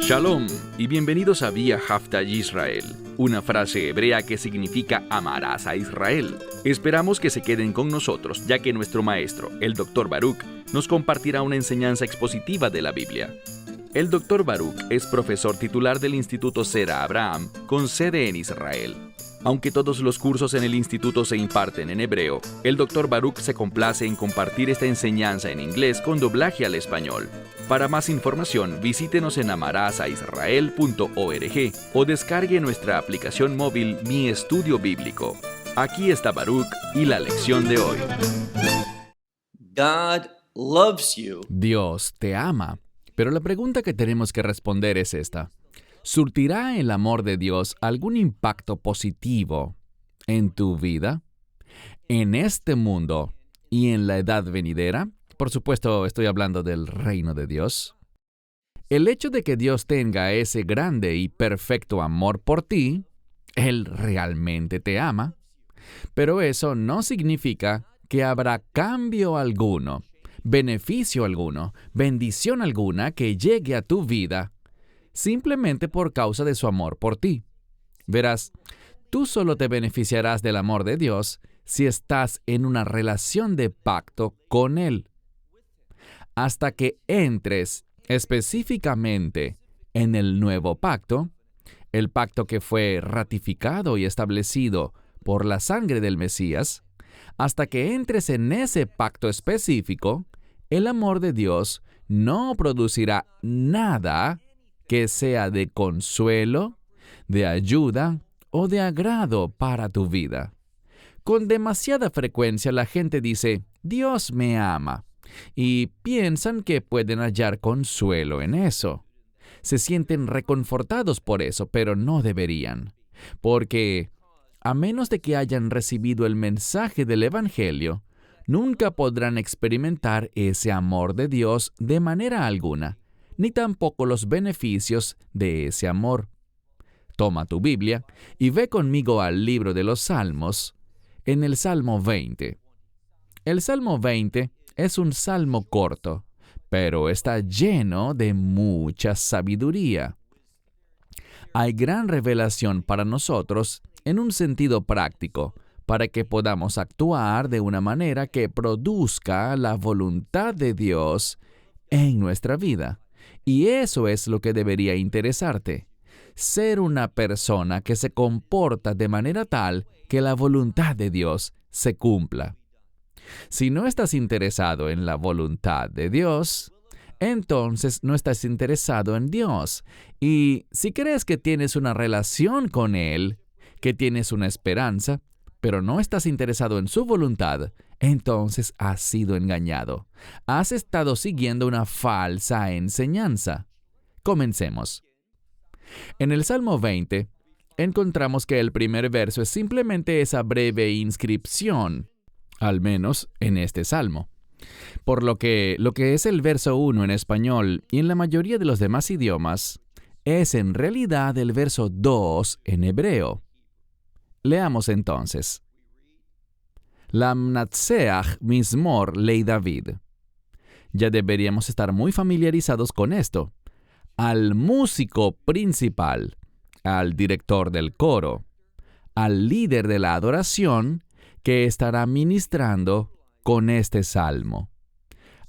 Shalom y bienvenidos a Vía Haftaj Israel, una frase hebrea que significa amarás a Israel. Esperamos que se queden con nosotros, ya que nuestro maestro, el Dr. Baruch, nos compartirá una enseñanza expositiva de la Biblia. El Dr. Baruch es profesor titular del Instituto Sera Abraham, con sede en Israel. Aunque todos los cursos en el instituto se imparten en hebreo, el Dr. Baruch se complace en compartir esta enseñanza en inglés con doblaje al español. Para más información, visítenos en amarasaisrael.org o descargue nuestra aplicación móvil Mi Estudio Bíblico. Aquí está Baruch y la lección de hoy. God loves you. Dios te ama, pero la pregunta que tenemos que responder es esta. ¿Surtirá el amor de Dios algún impacto positivo en tu vida, en este mundo y en la edad venidera? Por supuesto, estoy hablando del reino de Dios. El hecho de que Dios tenga ese grande y perfecto amor por ti, Él realmente te ama, pero eso no significa que habrá cambio alguno, beneficio alguno, bendición alguna que llegue a tu vida simplemente por causa de su amor por ti. Verás, tú solo te beneficiarás del amor de Dios si estás en una relación de pacto con Él. Hasta que entres específicamente en el nuevo pacto, el pacto que fue ratificado y establecido por la sangre del Mesías, hasta que entres en ese pacto específico, el amor de Dios no producirá nada que sea de consuelo, de ayuda o de agrado para tu vida. Con demasiada frecuencia la gente dice, Dios me ama, y piensan que pueden hallar consuelo en eso. Se sienten reconfortados por eso, pero no deberían, porque a menos de que hayan recibido el mensaje del Evangelio, nunca podrán experimentar ese amor de Dios de manera alguna, ni tampoco los beneficios de ese amor. Toma tu Biblia y ve conmigo al libro de los Salmos, en el Salmo 20. El Salmo 20 es un salmo corto, pero está lleno de mucha sabiduría. Hay gran revelación para nosotros en un sentido práctico, para que podamos actuar de una manera que produzca la voluntad de Dios en nuestra vida. Y eso es lo que debería interesarte. Ser una persona que se comporta de manera tal que la voluntad de Dios se cumpla. Si no estás interesado en la voluntad de Dios, entonces no estás interesado en Dios. Y si crees que tienes una relación con Él, que tienes una esperanza, pero no estás interesado en su voluntad, entonces has sido engañado. Has estado siguiendo una falsa enseñanza. Comencemos. En el Salmo 20, encontramos que el primer verso es simplemente esa breve inscripción, al menos en este salmo. Por lo que es el verso 1 en español y en la mayoría de los demás idiomas, es en realidad el verso 2 en hebreo. Leamos entonces. Lamnatseach Mizmor Lei David. Ya deberíamos estar muy familiarizados con esto. Al músico principal, al director del coro, al líder de la adoración que estará ministrando con este salmo.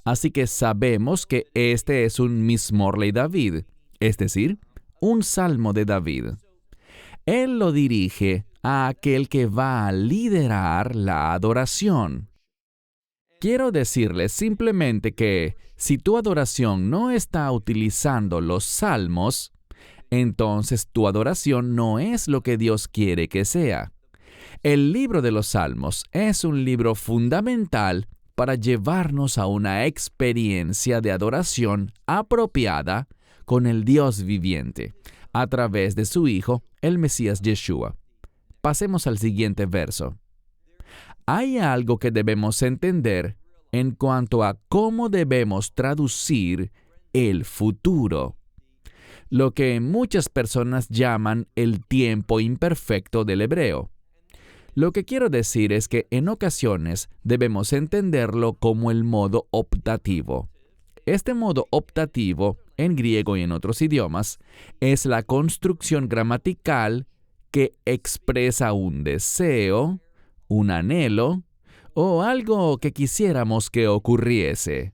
Así que sabemos que este es un Mizmor Lei David, es decir, un salmo de David. Él lo dirige a aquel que va a liderar la adoración. Quiero decirles simplemente que si tu adoración no está utilizando los salmos, entonces tu adoración no es lo que Dios quiere que sea. El libro de los Salmos es un libro fundamental para llevarnos a una experiencia de adoración apropiada con el Dios viviente, a través de su Hijo, el Mesías Yeshua. Pasemos al siguiente verso. Hay algo que debemos entender en cuanto a cómo debemos traducir el futuro, lo que muchas personas llaman el tiempo imperfecto del hebreo. Lo que quiero decir es que en ocasiones debemos entenderlo como el modo optativo. Este modo optativo, en griego y en otros idiomas, es la construcción gramatical que expresa un deseo, un anhelo o algo que quisiéramos que ocurriese.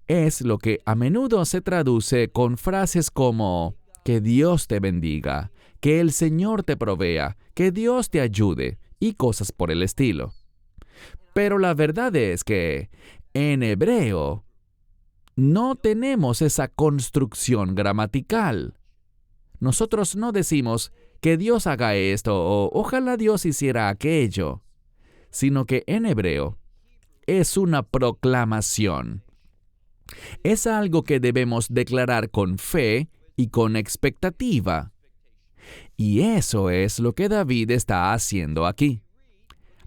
Es lo que a menudo se traduce con frases como que Dios te bendiga, que el Señor te provea, que Dios te ayude y cosas por el estilo. Pero la verdad es que en hebreo no tenemos esa construcción gramatical. Nosotros no decimos que Dios haga esto o ojalá Dios hiciera aquello, sino que en hebreo es una proclamación. Es algo que debemos declarar con fe y con expectativa. Y eso es lo que David está haciendo aquí.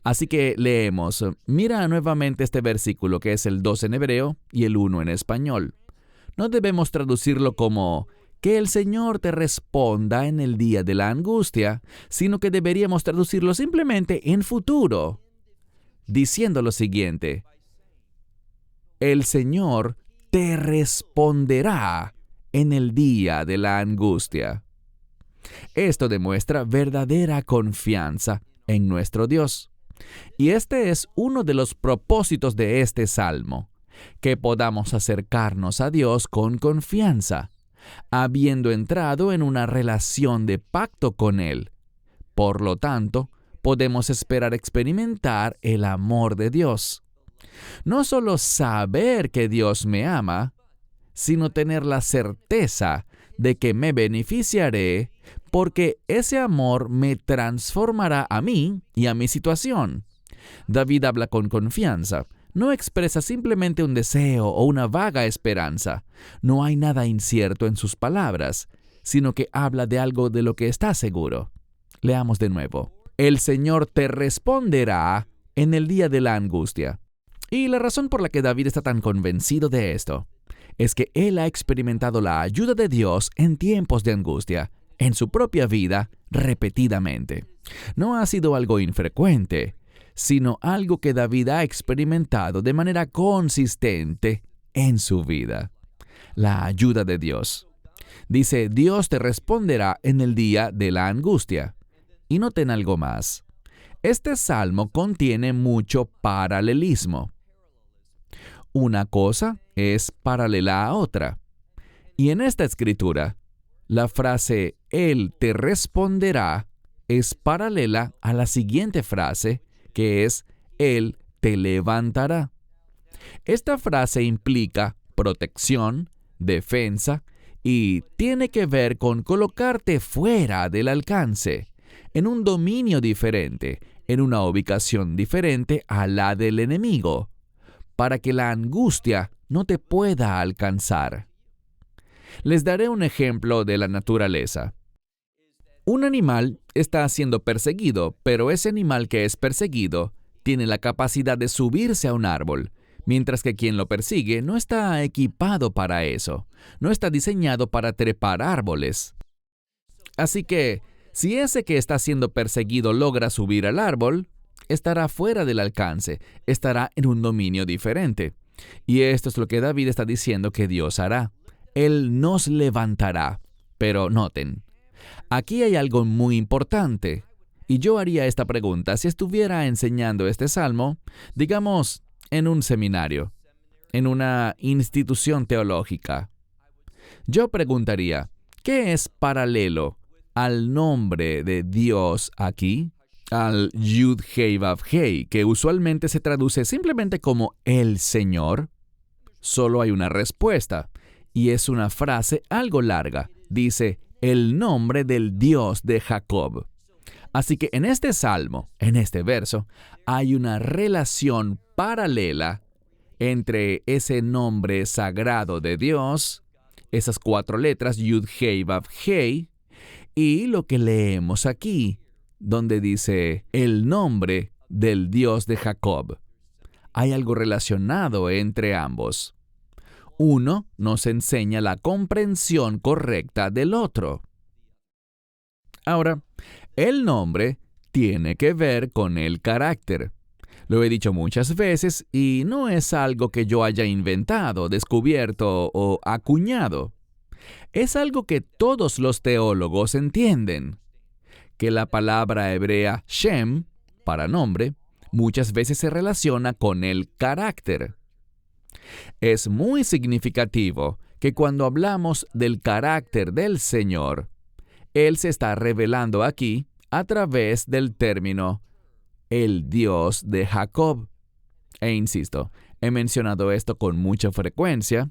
Así que leemos, mira nuevamente este versículo que es el 2 en hebreo y el 1 en español. No debemos traducirlo como que el Señor te responda en el día de la angustia, sino que deberíamos traducirlo simplemente en futuro, diciendo lo siguiente: el Señor te responderá en el día de la angustia. Esto demuestra verdadera confianza en nuestro Dios. Y este es uno de los propósitos de este salmo, que podamos acercarnos a Dios con confianza, habiendo entrado en una relación de pacto con Él. Por lo tanto, podemos esperar experimentar el amor de Dios. No solo saber que Dios me ama, sino tener la certeza de que me beneficiaré porque ese amor me transformará a mí y a mi situación. David habla con confianza. No expresa simplemente un deseo o una vaga esperanza. No hay nada incierto en sus palabras, sino que habla de algo de lo que está seguro. Leamos de nuevo. El Señor te responderá en el día de la angustia. Y la razón por la que David está tan convencido de esto es que él ha experimentado la ayuda de Dios en tiempos de angustia, en su propia vida, repetidamente. No ha sido algo infrecuente, sino algo que David ha experimentado de manera consistente en su vida. La ayuda de Dios. Dice, Dios te responderá en el día de la angustia. Y noten algo más. Este salmo contiene mucho paralelismo. Una cosa es paralela a otra. Y en esta escritura, la frase Él te responderá es paralela a la siguiente frase, que es Él te levantará. Esta frase implica protección, defensa y tiene que ver con colocarte fuera del alcance, en un dominio diferente, en una ubicación diferente a la del enemigo, para que la angustia no te pueda alcanzar. Les daré un ejemplo de la naturaleza. Un animal está siendo perseguido, pero ese animal que es perseguido tiene la capacidad de subirse a un árbol, mientras que quien lo persigue no está equipado para eso, no está diseñado para trepar árboles. Así que, si ese que está siendo perseguido logra subir al árbol, estará fuera del alcance, estará en un dominio diferente. Y esto es lo que David está diciendo que Dios hará. Él nos levantará. Pero noten, aquí hay algo muy importante. Y yo haría esta pregunta si estuviera enseñando este salmo, digamos, en un seminario, en una institución teológica. Yo preguntaría, ¿qué es paralelo al nombre de Dios aquí? Al Yud Hei Vav Hei, que usualmente se traduce simplemente como el Señor. Solo hay una respuesta, y es una frase algo larga. Dice, el nombre del Dios de Jacob. Así que en este salmo, en este verso, hay una relación paralela entre ese nombre sagrado de Dios, esas 4 letras, Yud Hei Vav Hei, y lo que leemos aquí, donde dice el nombre del Dios de Jacob. Hay algo relacionado entre ambos. Uno nos enseña la comprensión correcta del otro. Ahora, el nombre tiene que ver con el carácter. Lo he dicho muchas veces y no es algo que yo haya inventado, descubierto o acuñado. Es algo que todos los teólogos entienden, que la palabra hebrea Shem, para nombre, muchas veces se relaciona con el carácter. Es muy significativo que cuando hablamos del carácter del Señor, Él se está revelando aquí a través del término el Dios de Jacob. E insisto, he mencionado esto con mucha frecuencia,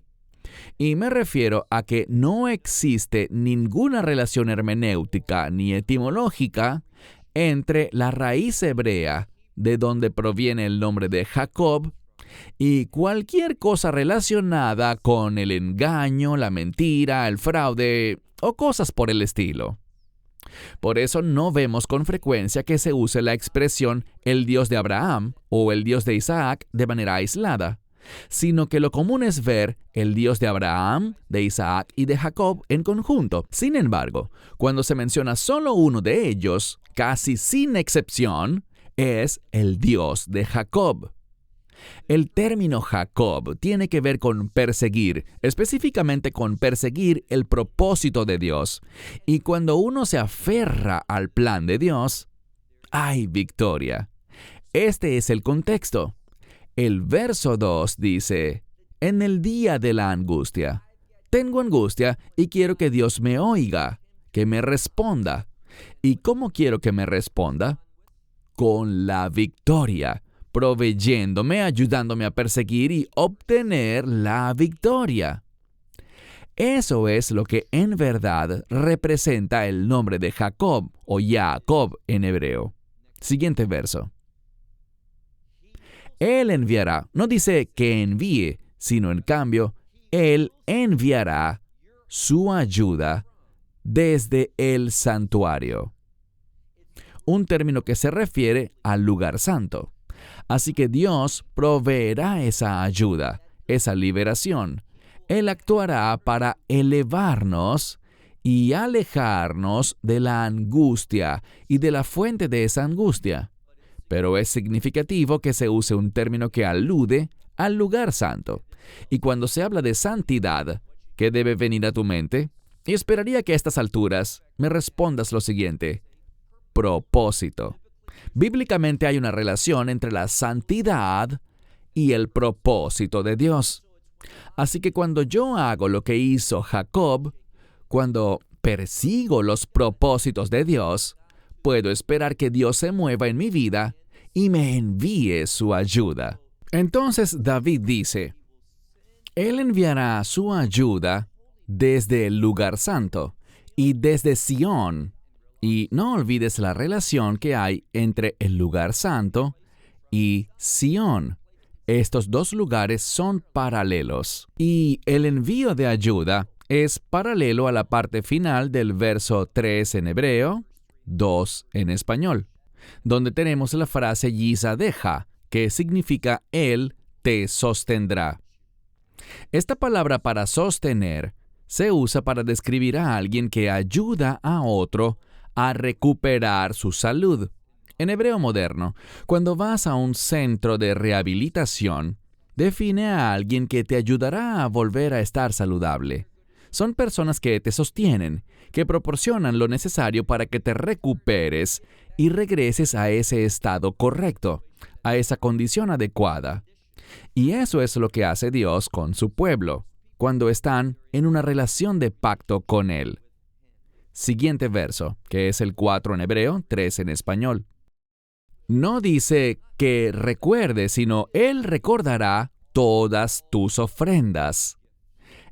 y me refiero a que no existe ninguna relación hermenéutica ni etimológica entre la raíz hebrea de donde proviene el nombre de Jacob y cualquier cosa relacionada con el engaño, la mentira, el fraude o cosas por el estilo. Por eso no vemos con frecuencia que se use la expresión el Dios de Abraham o el Dios de Isaac de manera aislada, sino que lo común es ver el Dios de Abraham, de Isaac y de Jacob en conjunto. Sin embargo, cuando se menciona solo uno de ellos, casi sin excepción, es el Dios de Jacob. El término Jacob tiene que ver con perseguir, específicamente con perseguir el propósito de Dios. Y cuando uno se aferra al plan de Dios, ¡hay victoria! Este es el contexto. El verso 2 dice, en el día de la angustia, tengo angustia y quiero que Dios me oiga, que me responda. ¿Y cómo quiero que me responda? Con la victoria, proveyéndome, ayudándome a perseguir y obtener la victoria. Eso es lo que en verdad representa el nombre de Jacob o Jacob en hebreo. Siguiente verso. Él enviará, no dice que envíe, sino en cambio, Él enviará su ayuda desde el santuario. Un término que se refiere al lugar santo. Así que Dios proveerá esa ayuda, esa liberación. Él actuará para elevarnos y alejarnos de la angustia y de la fuente de esa angustia. Pero es significativo que se use un término que alude al lugar santo. Y cuando se habla de santidad, ¿qué debe venir a tu mente? Y esperaría que a estas alturas me respondas lo siguiente: propósito. Bíblicamente hay una relación entre la santidad y el propósito de Dios. Así que cuando yo hago lo que hizo Jacob, cuando persigo los propósitos de Dios, puedo esperar que Dios se mueva en mi vida y me envíe su ayuda. Entonces David dice, Él enviará su ayuda desde el lugar santo y desde Sión. Y no olvides la relación que hay entre el lugar santo y Sión. Estos dos lugares son paralelos. Y el envío de ayuda es paralelo a la parte final del verso 3 en hebreo, 2 en español, donde tenemos la frase Yisadeja, que significa Él te sostendrá. Esta palabra para sostener se usa para describir a alguien que ayuda a otro a recuperar su salud. En hebreo moderno, cuando vas a un centro de rehabilitación, define a alguien que te ayudará a volver a estar saludable. Son personas que te sostienen, que proporcionan lo necesario para que te recuperes y regreses a ese estado correcto, a esa condición adecuada. Y eso es lo que hace Dios con su pueblo, cuando están en una relación de pacto con Él. Siguiente verso, que es el 4 en hebreo, 3 en español. No dice que recuerde, sino Él recordará todas tus ofrendas.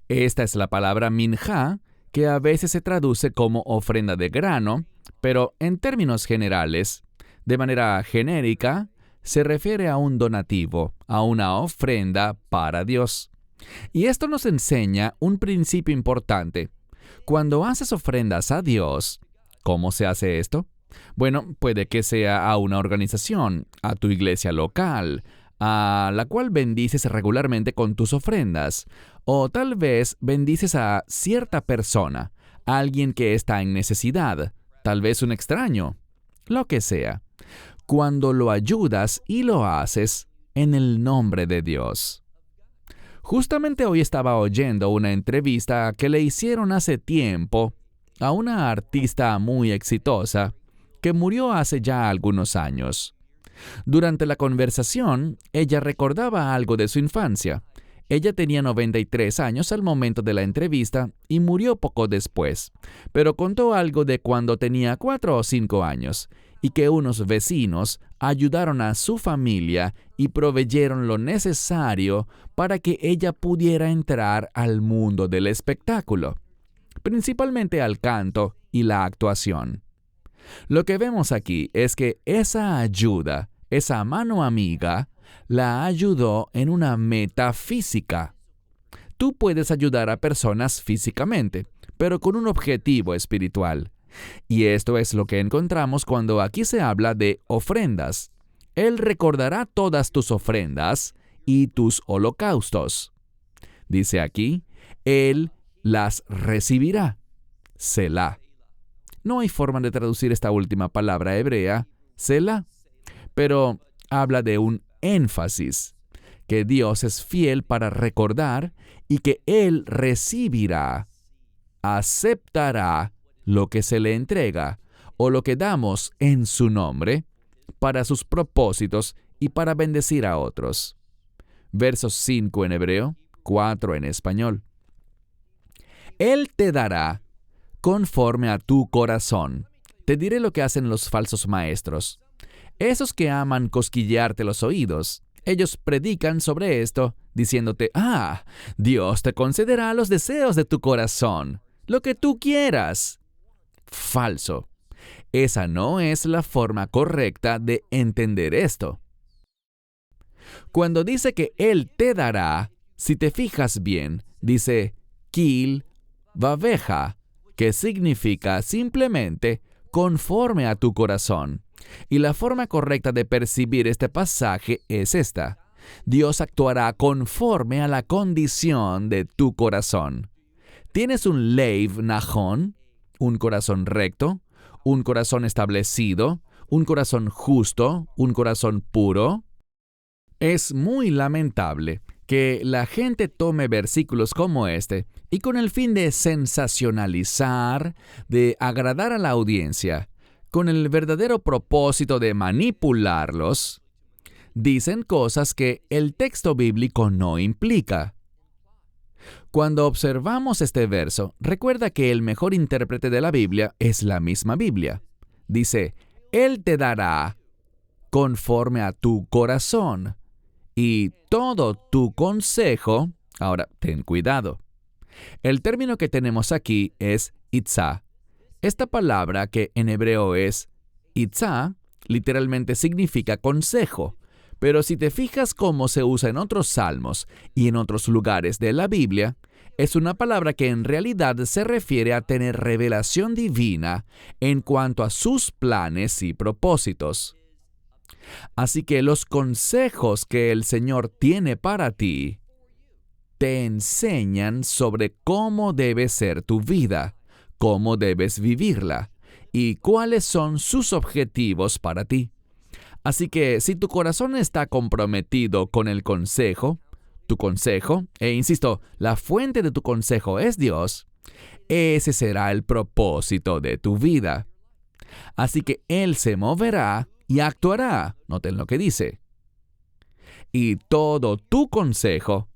Esta es la palabra minjá, que a veces se traduce como ofrenda de grano, pero en términos generales, de manera genérica, se refiere a un donativo, a una ofrenda para Dios. Y esto nos enseña un principio importante. Cuando haces ofrendas a Dios, ¿cómo se hace esto? Bueno, puede que sea a una organización, a tu iglesia local, a la cual bendices regularmente con tus ofrendas, o tal vez bendices a cierta persona, a alguien que está en necesidad, tal vez un extraño. lo que sea, cuando lo ayudas y lo haces en el nombre de Dios. Justamente hoy estaba oyendo una entrevista que le hicieron hace tiempo a una artista muy exitosa que murió hace ya algunos años. Durante la conversación, ella recordaba algo de su infancia. Ella tenía 93 años al momento de la entrevista y murió poco después, pero contó algo de cuando tenía 4 o 5 años y que unos vecinos ayudaron a su familia y proveyeron lo necesario para que ella pudiera entrar al mundo del espectáculo, principalmente al canto y la actuación. Lo que vemos aquí es que esa ayuda, esa mano amiga, la ayudó en una meta física. Tú puedes ayudar a personas físicamente, pero con un objetivo espiritual. Y esto es lo que encontramos cuando aquí se habla de ofrendas. Él recordará todas tus ofrendas y tus holocaustos. Dice aquí, Él las recibirá. Selah. No hay forma de traducir esta última palabra hebrea, Selah, pero habla de un énfasis, que Dios es fiel para recordar y que Él recibirá, aceptará lo que se le entrega o lo que damos en su nombre para sus propósitos y para bendecir a otros. Versos 5 en hebreo, 4 en español. Él te dará conforme a tu corazón. Te diré lo que hacen los falsos maestros. Esos que aman cosquillearte los oídos. Ellos predican sobre esto, diciéndote, Dios te concederá los deseos de tu corazón, lo que tú quieras. Falso. Esa no es la forma correcta de entender esto. Cuando dice que Él te dará, si te fijas bien, dice Kil Vaveja, que significa simplemente conforme a tu corazón. Y la forma correcta de percibir este pasaje es esta. Dios actuará conforme a la condición de tu corazón. ¿Tienes un Leiv Nahon, un corazón recto, un corazón establecido, un corazón justo, un corazón puro? Es muy lamentable que la gente tome versículos como este y con el fin de sensacionalizar, de agradar a la audiencia, con el verdadero propósito de manipularlos, dicen cosas que el texto bíblico no implica. Cuando observamos este verso, recuerda que el mejor intérprete de la Biblia es la misma Biblia. Dice, Él te dará conforme a tu corazón y todo tu consejo. Ahora, ten cuidado. El término que tenemos aquí es itzá. Esta palabra, que en hebreo es itzá, literalmente significa consejo. Pero si te fijas cómo se usa en otros salmos y en otros lugares de la Biblia, es una palabra que en realidad se refiere a tener revelación divina en cuanto a sus planes y propósitos. Así que los consejos que el Señor tiene para ti te enseñan sobre cómo debe ser tu vida, cómo debes vivirla y cuáles son sus objetivos para ti. Así que si tu corazón está comprometido con el consejo, tu consejo, e insisto, la fuente de tu consejo es Dios, ese será el propósito de tu vida. Así que Él se moverá y actuará. Noten lo que dice. Y todo tu consejo,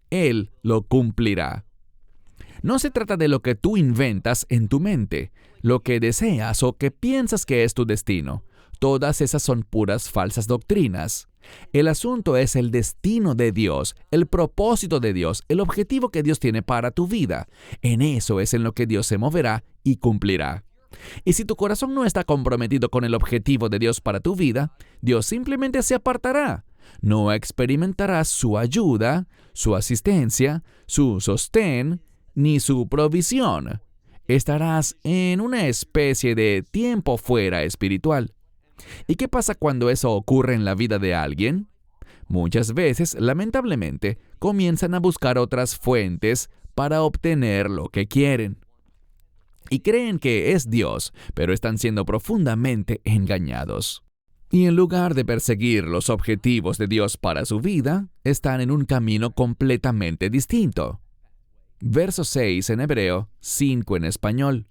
Él lo cumplirá. No se trata de lo que tú inventas en tu mente, lo que deseas o que piensas que es tu destino. Todas esas son puras falsas doctrinas. El asunto es el destino de Dios, el propósito de Dios, el objetivo que Dios tiene para tu vida. En eso es en lo que Dios se moverá y cumplirá. Y si tu corazón no está comprometido con el objetivo de Dios para tu vida, Dios simplemente se apartará. No experimentarás su ayuda, su asistencia, su sostén, ni su provisión. Estarás en una especie de tiempo fuera espiritual. ¿Y qué pasa cuando eso ocurre en la vida de alguien? Muchas veces, lamentablemente, comienzan a buscar otras fuentes para obtener lo que quieren. y creen que es Dios, pero están siendo profundamente engañados. Y en lugar de perseguir los objetivos de Dios para su vida, están en un camino completamente distinto. Verso 6 en hebreo, 5 en español.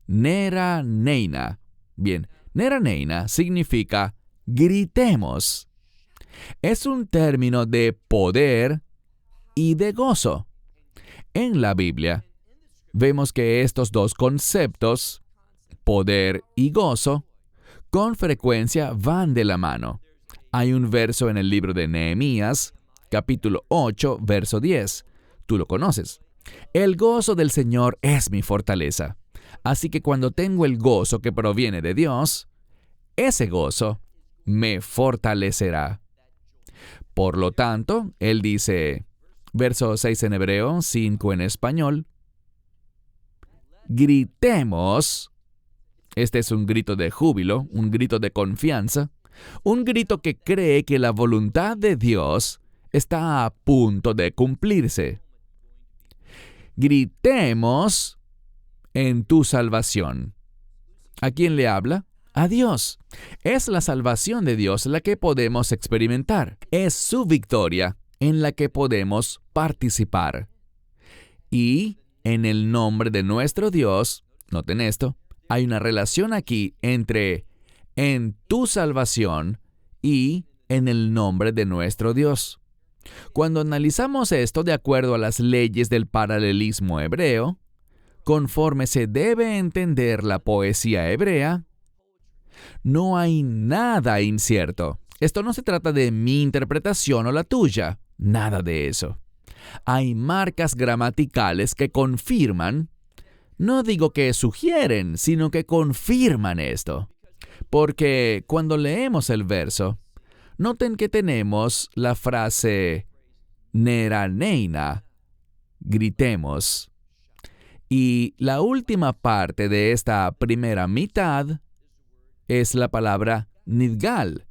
Nera neina. Bien, nera neina significa gritemos. Es un término de poder y de gozo. En la Biblia, vemos que estos dos conceptos, poder y gozo, con frecuencia van de la mano. Hay un verso en el libro de Nehemías, capítulo 8, verso 10. Tú lo conoces. El gozo del Señor es mi fortaleza. Así que cuando tengo el gozo que proviene de Dios, ese gozo me fortalecerá. Por lo tanto, él dice, verso 6 en hebreo, 5 en español, gritemos. Este es un grito de júbilo, un grito de confianza, un grito que cree que la voluntad de Dios está a punto de cumplirse. Gritemos en tu salvación. ¿A quién le habla? A Dios. Es la salvación de Dios la que podemos experimentar. Es su victoria en la que podemos participar. Y en el nombre de nuestro Dios, noten esto, hay una relación aquí entre en tu salvación y en el nombre de nuestro Dios. Cuando analizamos esto de acuerdo a las leyes del paralelismo hebreo, conforme se debe entender la poesía hebrea, no hay nada incierto. Esto no se trata de mi interpretación o la tuya, nada de eso. Hay marcas gramaticales que confirman, no digo que sugieren, sino que confirman esto. Porque cuando leemos el verso, noten que tenemos la frase neraneina, gritemos. Y la última parte de esta primera mitad es la palabra nidgal.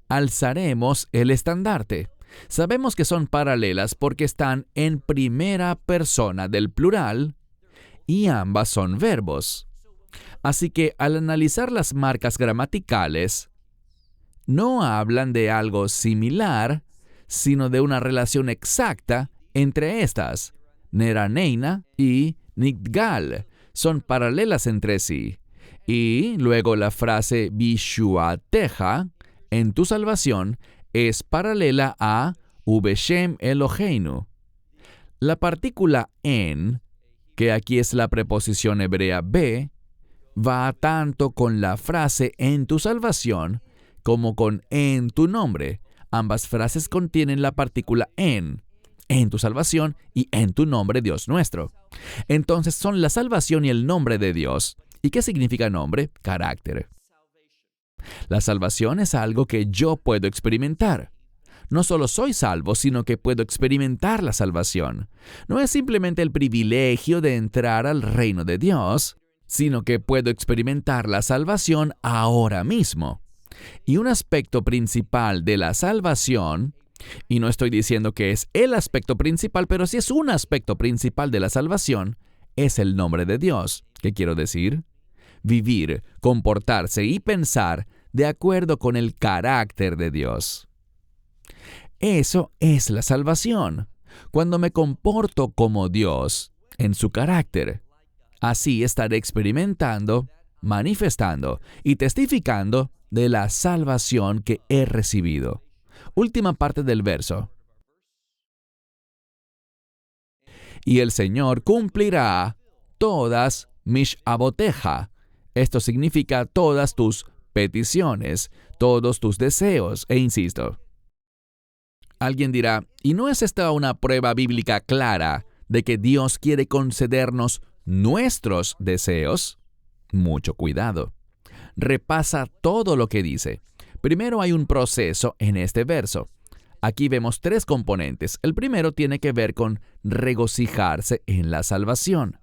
Alzaremos el estandarte. Sabemos que son paralelas porque están en primera persona del plural y ambas son verbos. Así que al analizar las marcas gramaticales, no hablan de algo similar, sino de una relación exacta entre estas. Neraneina y nidgal son paralelas entre sí. Y luego la frase Bishuateja, en tu salvación, es paralela a Ubeshem Eloheinu. La partícula en, que aquí es la preposición hebrea be, va tanto con la frase en tu salvación como con en tu nombre. Ambas frases contienen la partícula en tu salvación y en tu nombre, Dios nuestro. Entonces son la salvación y el nombre de Dios. ¿Y qué significa nombre? Carácter. La salvación es algo que yo puedo experimentar. No solo soy salvo, sino que puedo experimentar la salvación. No es simplemente el privilegio de entrar al reino de Dios, sino que puedo experimentar la salvación ahora mismo. Y un aspecto principal de la salvación, y no estoy diciendo que es el aspecto principal, pero sí es un aspecto principal de la salvación, es el nombre de Dios. ¿Qué quiero decir? Vivir, comportarse y pensar de acuerdo con el carácter de Dios. Eso es la salvación, cuando me comporto como Dios en su carácter. Así estaré experimentando, manifestando y testificando de la salvación que he recibido. Última parte del verso. Y el Señor cumplirá todas mishaboteja. Esto significa todas tus peticiones, todos tus deseos, e insisto. Alguien dirá, ¿y no es esta una prueba bíblica clara de que Dios quiere concedernos nuestros deseos? Mucho cuidado. Repasa todo lo que dice. Primero hay un proceso en este verso. Aquí vemos 3 componentes. El primero tiene que ver con regocijarse en la salvación.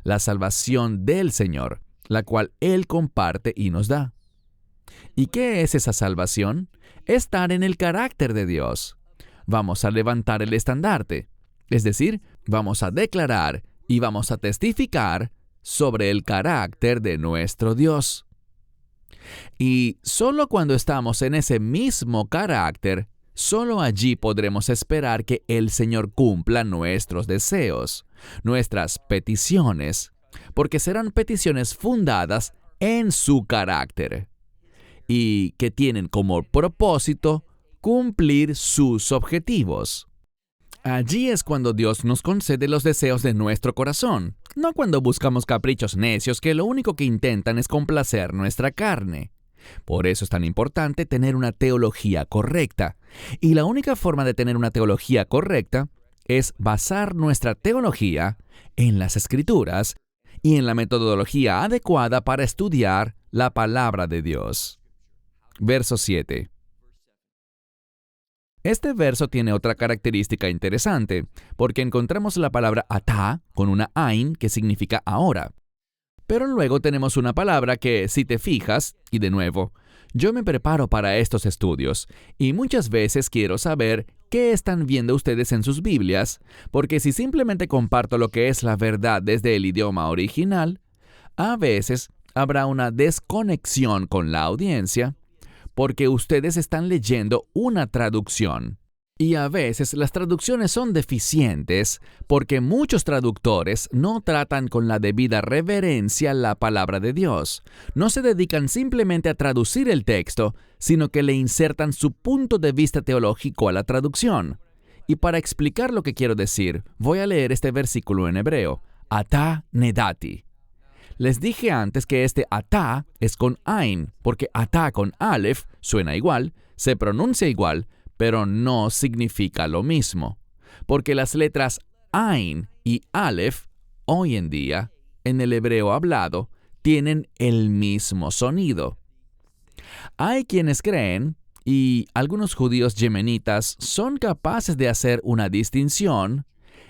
La salvación del Señor, la cual Él comparte y nos da. ¿Y qué es esa salvación? Estar en el carácter de Dios. Vamos a levantar el estandarte, es decir, vamos a declarar y vamos a testificar sobre el carácter de nuestro Dios. Y solo cuando estamos en ese mismo carácter, solo allí podremos esperar que el Señor cumpla nuestros deseos, nuestras peticiones, porque serán peticiones fundadas en su carácter y que tienen como propósito cumplir sus objetivos. Allí es cuando Dios nos concede los deseos de nuestro corazón, no cuando buscamos caprichos necios que lo único que intentan es complacer nuestra carne. Por eso es tan importante tener una teología correcta. Y la única forma de tener una teología correcta es basar nuestra teología en las Escrituras y en la metodología adecuada para estudiar la palabra de Dios. Verso 7. Este verso tiene otra característica interesante, porque encontramos la palabra atá con una ain que significa ahora. Pero luego tenemos una palabra que, si te fijas, y de nuevo, yo me preparo para estos estudios, y muchas veces quiero saber qué están viendo ustedes en sus Biblias, porque si simplemente comparto lo que es la verdad desde el idioma original, a veces habrá una desconexión con la audiencia, porque ustedes están leyendo una traducción. Y a veces las traducciones son deficientes porque muchos traductores no tratan con la debida reverencia la palabra de Dios. No se dedican simplemente a traducir el texto, sino que le insertan su punto de vista teológico a la traducción. Y para explicar lo que quiero decir, voy a leer este versículo en hebreo, atá nedati. Les dije antes que este atá es con ain, porque atá con aleph suena igual, se pronuncia igual, pero no significa lo mismo. Porque las letras ain y aleph, hoy en día, en el hebreo hablado, tienen el mismo sonido. Hay quienes creen, y algunos judíos yemenitas son capaces de hacer una distinción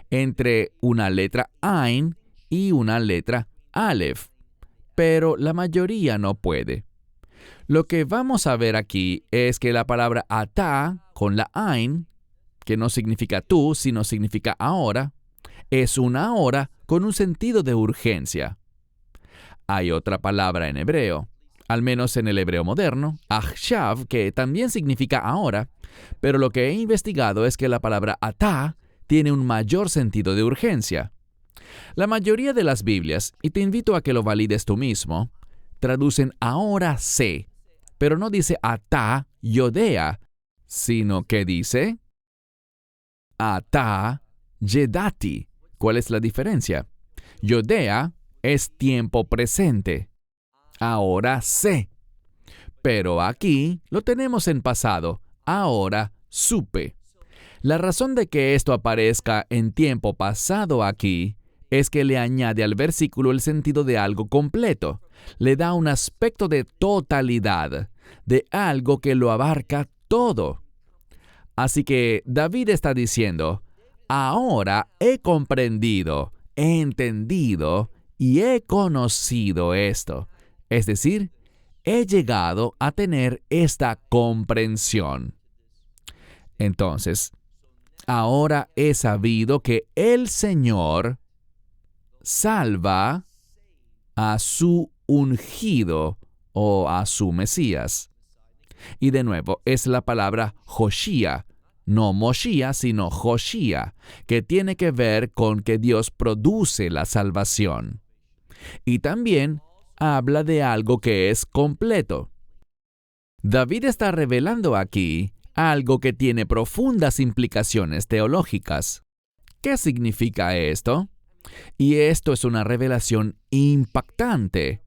entre una letra ain y una letra aleph, pero la mayoría no puede. Lo que vamos a ver aquí es que la palabra atá con la ain, que no significa tú, sino significa ahora, es una hora con un sentido de urgencia. Hay otra palabra en hebreo, al menos en el hebreo moderno, achshav, que también significa ahora, pero lo que he investigado es que la palabra atá tiene un mayor sentido de urgencia. La mayoría de las Biblias, y te invito a que lo valides tú mismo, traducen ahora sé, pero no dice atá yodea, sino que dice atá yedati. ¿Cuál es la diferencia? Yodea es tiempo presente. Ahora sé. Pero aquí lo tenemos en pasado. Ahora supe. La razón de que esto aparezca en tiempo pasado aquí es que le añade al versículo el sentido de algo completo. Le da un aspecto de totalidad, de algo que lo abarca todo. Así que David está diciendo, ahora he comprendido, he entendido y he conocido esto. Es decir, he llegado a tener esta comprensión. Entonces, ahora he sabido que el Señor salva a su ungido o a su Mesías. Y de nuevo, es la palabra Joshía, no Moshía, sino Joshía, que tiene que ver con que Dios produce la salvación. Y también habla de algo que es completo. David está revelando aquí algo que tiene profundas implicaciones teológicas. ¿Qué significa esto? Y esto es una revelación impactante,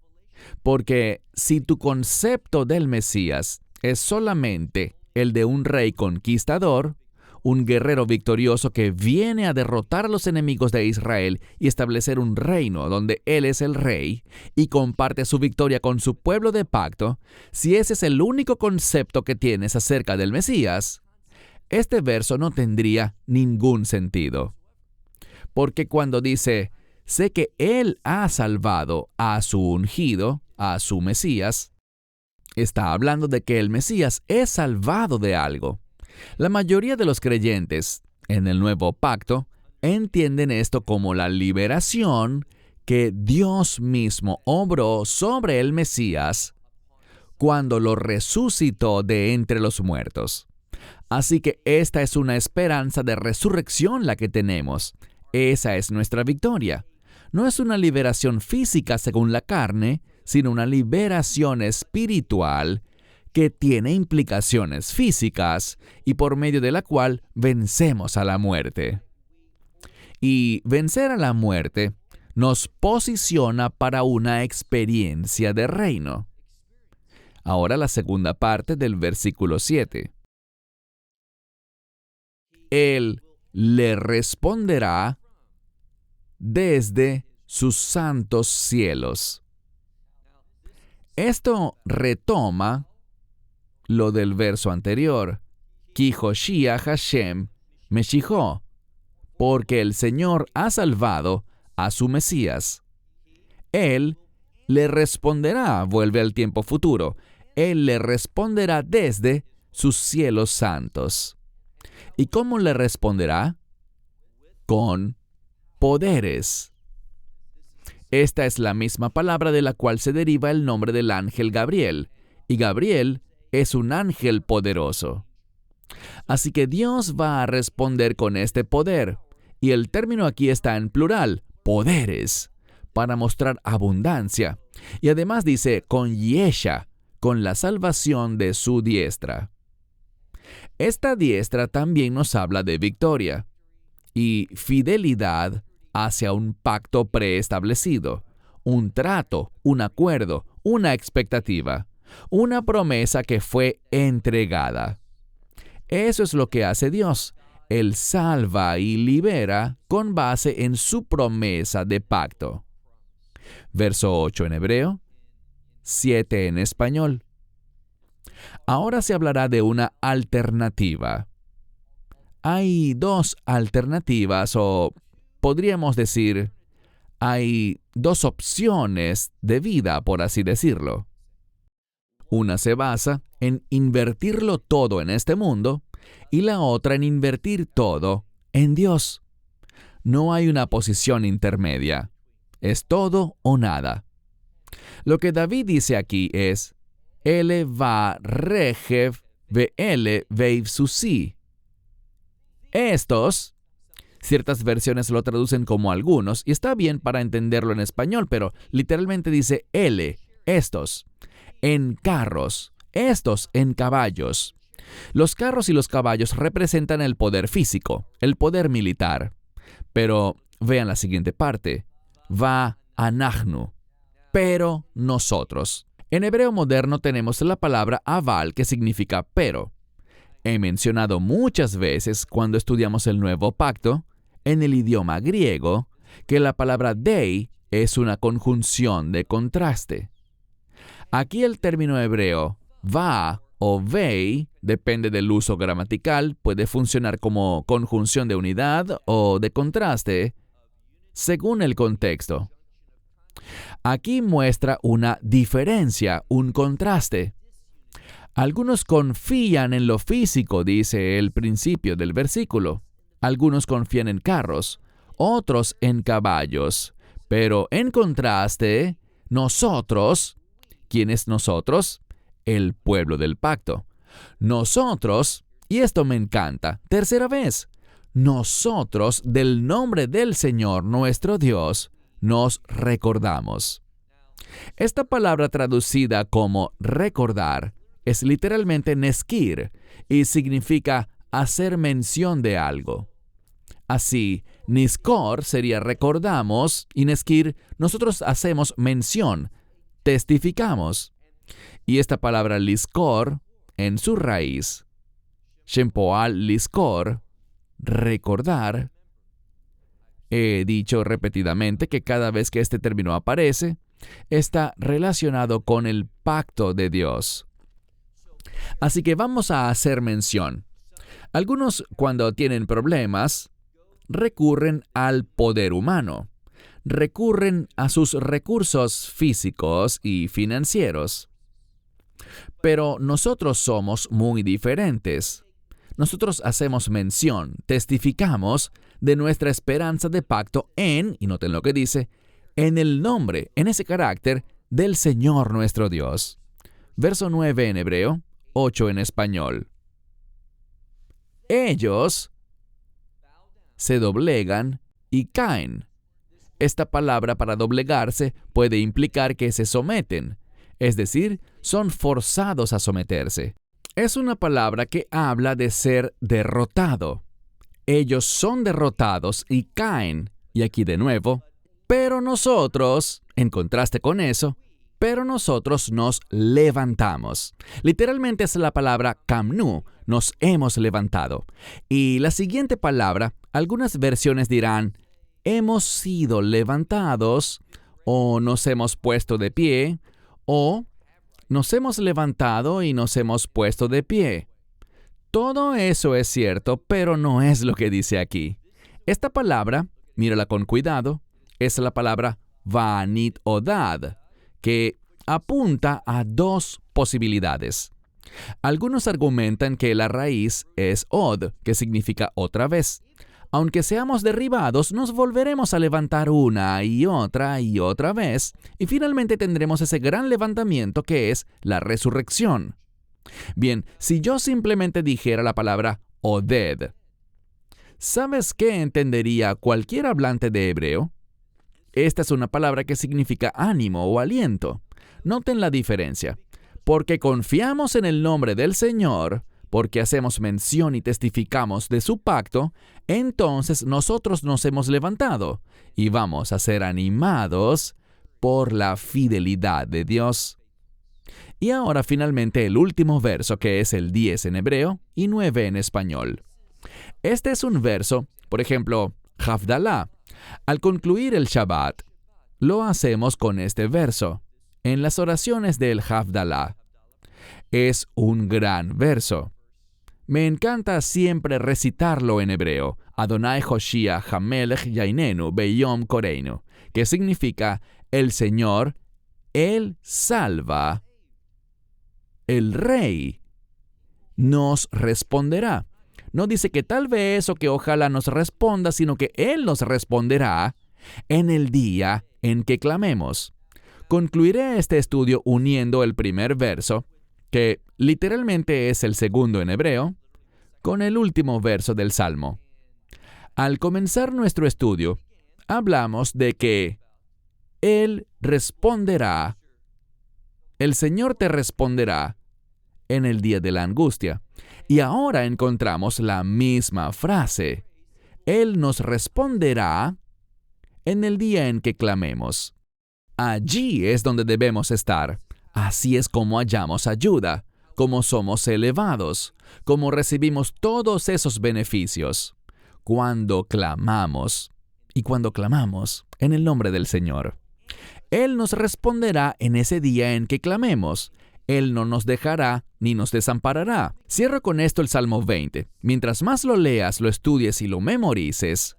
porque si tu concepto del Mesías es solamente el de un rey conquistador, un guerrero victorioso que viene a derrotar a los enemigos de Israel y establecer un reino donde Él es el rey y comparte su victoria con su pueblo de pacto, si ese es el único concepto que tienes acerca del Mesías, este verso no tendría ningún sentido. Porque cuando dice, sé que Él ha salvado a su ungido, a su Mesías, está hablando de que el Mesías es salvado de algo. La mayoría de los creyentes en el nuevo pacto entienden esto como la liberación que Dios mismo obró sobre el Mesías cuando lo resucitó de entre los muertos. Así que esta es una esperanza de resurrección la que tenemos. Esa es nuestra victoria. No es una liberación física según la carne, sino una liberación espiritual que tiene implicaciones físicas y por medio de la cual vencemos a la muerte. Y vencer a la muerte nos posiciona para una experiencia de reino. Ahora la segunda parte del versículo 7. Él le responderá desde sus santos cielos. Esto retoma lo del verso anterior. Ki Hoshia Hashem Meshijó, porque el Señor ha salvado a su Mesías. Él le responderá, vuelve al tiempo futuro. Él le responderá desde sus cielos santos. ¿Y cómo le responderá? Con poderes. Esta es la misma palabra de la cual se deriva el nombre del ángel Gabriel, y Gabriel es un ángel poderoso. Así que Dios va a responder con este poder, y el término aquí está en plural, poderes, para mostrar abundancia. Y además dice con Yesha, con la salvación de su diestra. Esta diestra también nos habla de victoria y fidelidad hacia un pacto preestablecido, un trato, un acuerdo, una expectativa, una promesa que fue entregada. Eso es lo que hace Dios. Él salva y libera con base en su promesa de pacto. Verso 8 en hebreo, 7 en español. Ahora se hablará de una alternativa. Hay dos alternativas, o podríamos decir, hay dos opciones de vida, por así decirlo. Una se basa en invertirlo todo en este mundo y la otra en invertir todo en Dios. No hay una posición intermedia. Es todo o nada. Lo que David dice aquí es, Ele va regev ve'ele veiv susi. Estos, ciertas versiones lo traducen como algunos, y está bien para entenderlo en español, pero literalmente dice ele, estos, en carros, estos en caballos. Los carros y los caballos representan el poder físico, el poder militar. Pero vean la siguiente parte, va anachnu, pero nosotros. En hebreo moderno tenemos la palabra aval, que significa pero. He mencionado muchas veces cuando estudiamos el Nuevo Pacto, en el idioma griego, que la palabra dei es una conjunción de contraste. Aquí el término hebreo va o vei, depende del uso gramatical, puede funcionar como conjunción de unidad o de contraste, según el contexto. Aquí muestra una diferencia, un contraste. Algunos confían en lo físico, dice el principio del versículo. Algunos confían en carros, otros en caballos. Pero en contraste, nosotros, ¿quién es nosotros? El pueblo del pacto. Nosotros, y esto me encanta, tercera vez, nosotros del nombre del Señor nuestro Dios nos recordamos. Esta palabra traducida como recordar es literalmente neskir y significa hacer mención de algo. Así, niskor sería recordamos y neskir nosotros hacemos mención, testificamos. Y esta palabra liskor, en su raíz, shempoal liskor, recordar. He dicho repetidamente que cada vez que este término aparece, está relacionado con el pacto de Dios. Así que vamos a hacer mención. Algunos, cuando tienen problemas, recurren al poder humano. Recurren a sus recursos físicos y financieros. Pero nosotros somos muy diferentes. Nosotros hacemos mención, testificamos de nuestra esperanza de pacto en, y noten lo que dice, en el nombre, en ese carácter del Señor nuestro Dios. Verso 9 en hebreo, 8 en español. Ellos se doblegan y caen. Esta palabra para doblegarse puede implicar que se someten, es decir, son forzados a someterse. Es una palabra que habla de ser derrotado. Ellos son derrotados y caen. Y aquí de nuevo, pero nosotros, en contraste con eso, pero nosotros nos levantamos. Literalmente es la palabra kamnu, nos hemos levantado. Y la siguiente palabra, algunas versiones dirán, hemos sido levantados, o nos hemos puesto de pie, o nos hemos levantado y nos hemos puesto de pie. Todo eso es cierto, pero no es lo que dice aquí. Esta palabra, mírala con cuidado, es la palabra vanit odad, que apunta a dos posibilidades. Algunos argumentan que la raíz es od, que significa otra vez. Aunque seamos derribados, nos volveremos a levantar una y otra vez, y finalmente tendremos ese gran levantamiento que es la resurrección. Bien, si yo simplemente dijera la palabra oded, ¿sabes qué entendería cualquier hablante de hebreo? Esta es una palabra que significa ánimo o aliento. Noten la diferencia. Porque confiamos en el nombre del Señor, porque hacemos mención y testificamos de su pacto, entonces nosotros nos hemos levantado y vamos a ser animados por la fidelidad de Dios. Y ahora finalmente el último verso, que es el 10 en hebreo y 9 en español. Este es un verso, por ejemplo, Havdalah. Al concluir el Shabbat, lo hacemos con este verso, en las oraciones del Havdalah. Es un gran verso. Me encanta siempre recitarlo en hebreo, Adonai Hoshia Hamelech Yainenu Beyom Koreinu, que significa el Señor, Él salva, el Rey nos responderá. No dice que tal vez o que ojalá nos responda, sino que Él nos responderá en el día en que clamemos. Concluiré este estudio uniendo el primer verso, que literalmente es el segundo en hebreo, con el último verso del Salmo. Al comenzar nuestro estudio, hablamos de que Él responderá, el Señor te responderá en el día de la angustia. Y ahora encontramos la misma frase. Él nos responderá en el día en que clamemos. Allí es donde debemos estar. Así es como hallamos ayuda, como somos elevados, como recibimos todos esos beneficios. Cuando clamamos, y cuando clamamos en el nombre del Señor. Él nos responderá en ese día en que clamemos. Él no nos dejará ni nos desamparará. Cierro con esto el Salmo 20. Mientras más lo leas, lo estudies y lo memorices,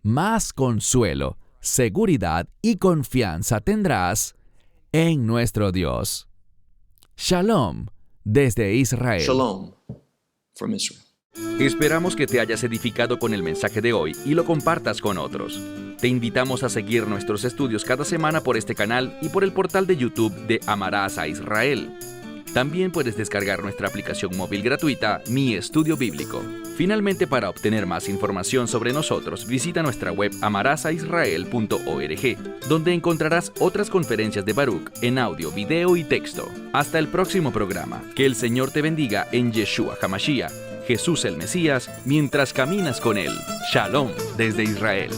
más consuelo, seguridad y confianza tendrás en nuestro Dios. Shalom desde Israel. Shalom from Israel. Esperamos que te hayas edificado con el mensaje de hoy y lo compartas con otros. Te invitamos a seguir nuestros estudios cada semana por este canal y por el portal de YouTube de Amarás a Israel. También puedes descargar nuestra aplicación móvil gratuita, Mi Estudio Bíblico. Finalmente, para obtener más información sobre nosotros, visita nuestra web amarasaisrael.org, donde encontrarás otras conferencias de Baruch en audio, video y texto. Hasta el próximo programa. Que el Señor te bendiga en Yeshua HaMashiach, Jesús el Mesías, mientras caminas con Él. Shalom desde Israel.